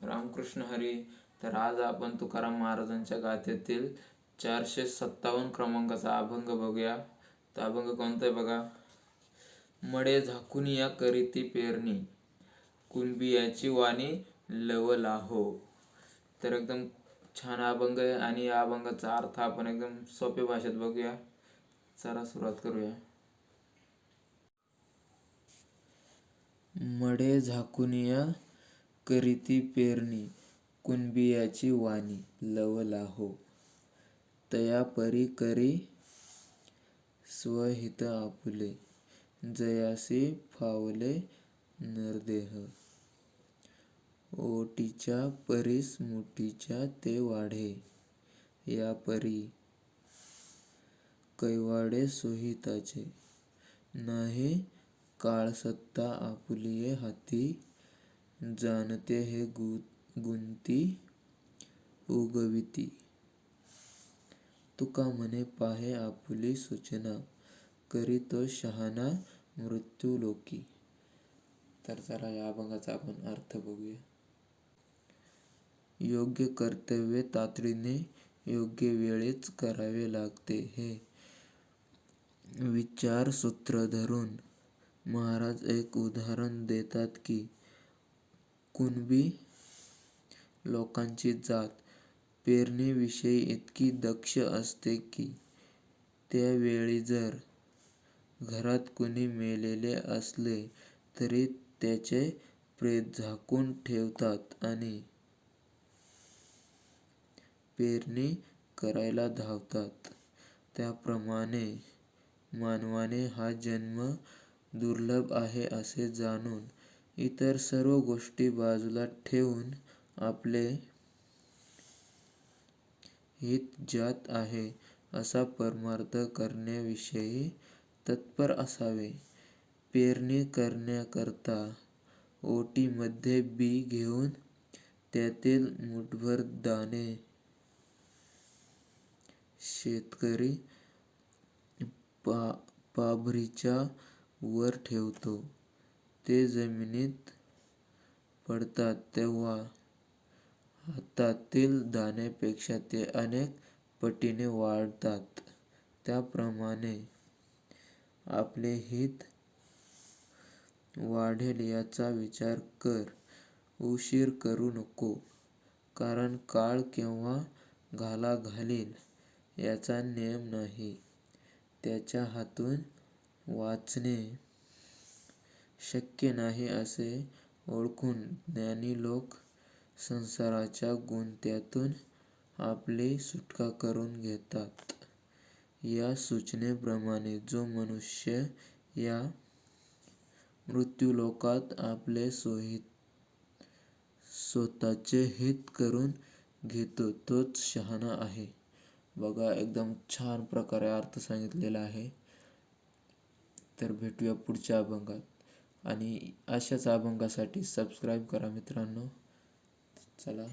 रामकृष्ण हरी. तर आज आपण तुकाराम महाराजांच्या गाथेतील 457 क्रमांकाचा अभंग बघूया. तो अभंग कोणता आहे बघा. मडे झाकून या करीती पेरणी, कुणबियाची वाणी लवलाहो. तर एकदम छान अभंग आहे आणि या अभंगाचा अर्थ आपण एकदम सोप्या भाषेत बघूया. चला सुरुवात करूया. मडे झाकून या करीती पेरणी, कुणबियाची वाणी लवलाहो. तया परी करी स्वहित आपुले, जयासी फावले नरदेह. ओटीच्या परीस मुठीच्या ते वाढे, या परी कैवाडे सोहिताचे. नाही काळसत्ता आपुलिये हाती, जाणते हे गुंती उगविती. तुका म्हणे पाहे आपुली सूचना, करीतो शहाणा मृत्यू लोकी. तर चला या अभंगाचा आपण अर्थ बघूया. योग्य कर्तव्य तातडीने योग्य वेळीच करावे लागते, हे विचारसूत्र धरून महाराज एक उदाहरण देतात की कुणबी लोकांची जात पेरणीविषयी इतकी दक्ष असते की त्यावेळी जर घरात कुणी मेलेले असले तरी त्याचे प्रेत झाकून ठेवतात आणि पेरणी करायला धावतात. त्याप्रमाणे मानवाने हा जन्म दुर्लभ आहे असे जाणून इतर सर्व गोष्टी बाजूला ठेवून आपले हित ज्यात आहे असा परमार्थ करण्याविषयी तत्पर असावे. पेरणी करण्याकरता ओटीमध्ये बी घेऊन त्यातील मुठभर दाणे शेतकरी पाभरीच्या वर ठेवतो. ते जमिनीत पडतात तेव्हा हातातील दाण्यापेक्षा ते अनेक पटीने वाढतात. त्याप्रमाणे आपले हित वाढेल याचा विचार कर. उशीर करू नको, कारण काळ केव्हा घाला घालील याचा नेम नाही. त्याच्या हातून वाचणे शक्य नाही असे ओळखून ज्ञानी लोक संसाराच्या गुंत्यातून आपली सुटका करून घेतात. या सूचनेप्रमाणे जो मनुष्य या मृत्यूलोकात आपले स्वतःचे हित करून घेतो तोच शहाणा आहे. बघा एकदम छान प्रकारे अर्थ सांगितलेला आहे. तर भेटूया पुढच्या अभंगात आणि अशाच अभंगासाठी सबस्क्राईब करा मित्रांनो. चला.